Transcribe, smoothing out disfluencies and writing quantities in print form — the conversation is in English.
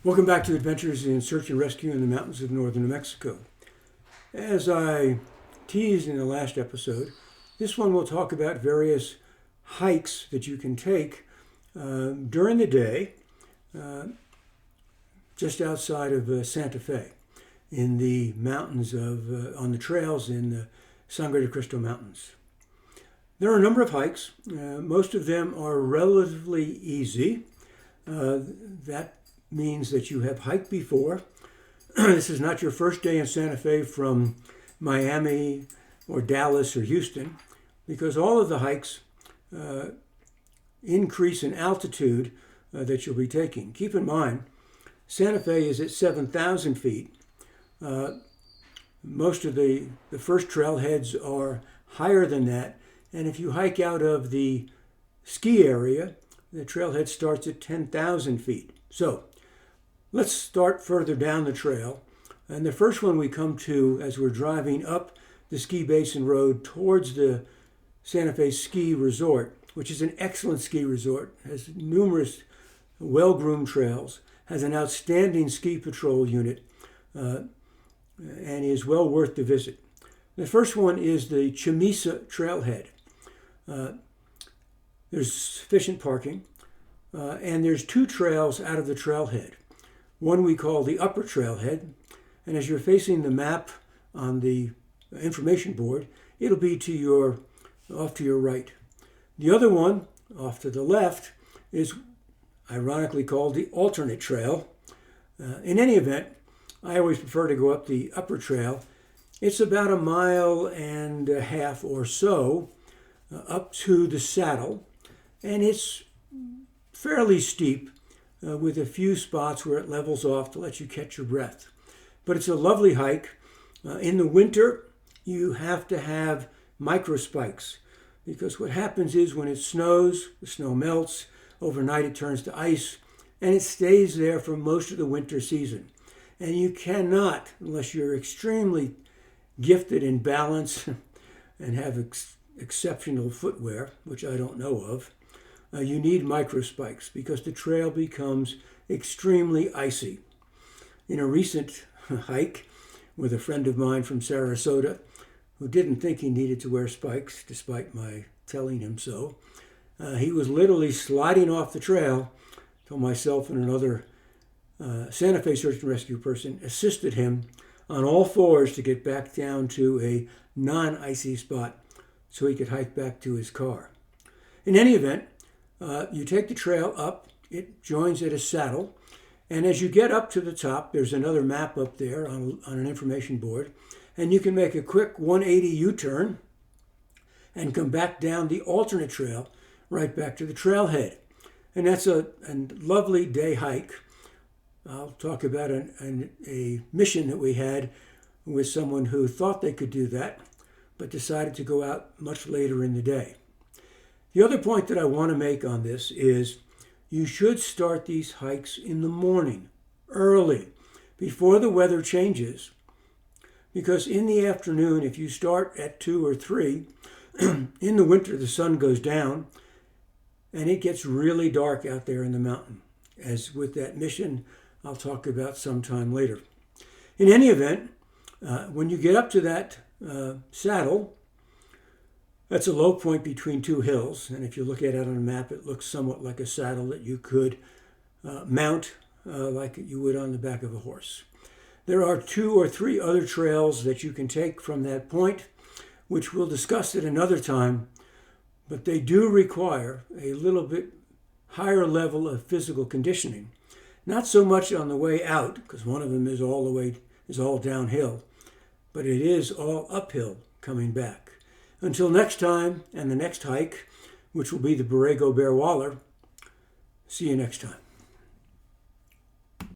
Welcome back to Adventures in Search and Rescue in the Mountains of Northern New Mexico. As I teased in the last episode, this one will talk about various hikes that you can take during the day just outside of Santa Fe in the mountains on the trails in the Sangre de Cristo Mountains. There are a number of hikes. Most of them are relatively easy. That means that you have hiked before. This is not your first day in Santa Fe from Miami or Dallas or Houston, because all of the hikes increase in altitude that you'll be taking. Keep in mind, Santa Fe is at 7,000 feet. Most of the first trailheads are higher than that, and if you hike out of the ski area, the trailhead starts at 10,000 feet. So let's start further down the trail. And the first one we come to as we're driving up the Ski Basin Road towards the Santa Fe Ski Resort, which is an excellent ski resort, has numerous well-groomed trails, has an outstanding ski patrol unit, and is well worth the visit. The first one is the Chamiza Trailhead. There's sufficient parking, and there's two trails out of the trailhead. One we call the upper trailhead, and as you're facing the map on the information board, it'll be off to your right. The other one, off to the left, is ironically called the alternate trail. In any event, I always prefer to go up the upper trail. It's about 1.5 miles or so up to the saddle, and it's fairly steep with a few spots where it levels off to let you catch your breath. But it's a lovely hike. In the winter, you have to have micro spikes, because what happens is when it snows, the snow melts, overnight it turns to ice, and it stays there for most of the winter season. And you cannot, unless you're extremely gifted in balance and have exceptional footwear, which I don't know of, you need micro spikes because the trail becomes extremely icy. In a recent hike with a friend of mine from Sarasota, who didn't think he needed to wear spikes, despite my telling him so, he was literally sliding off the trail till myself and another Santa Fe search and rescue person assisted him on all fours to get back down to a non-icy spot so he could hike back to his car. In any event, you take the trail up, it joins at a saddle, and as you get up to the top, there's another map up there on an information board, and you can make a quick 180 U-turn and come back down the alternate trail right back to the trailhead. And that's a lovely day hike. I'll talk about a mission that we had with someone who thought they could do that, but decided to go out much later in the day. The other point that I want to make on this is you should start these hikes in the morning, early, before the weather changes. Because in the afternoon, if you start at 2 or 3, in the winter the sun goes down and it gets really dark out there in the mountain, as with that mission I'll talk about sometime later. In any event, when you get up to that saddle, that's a low point between two hills, and if you look at it on a map, it looks somewhat like a saddle that you could mount like you would on the back of a horse. There are 2 or 3 other trails that you can take from that point, which we'll discuss at another time, but they do require a little bit higher level of physical conditioning. Not so much on the way out, because one of them is all downhill, but it is all uphill coming back. Until next time and the next hike, which will be the Borrego Bear Waller, see you next time.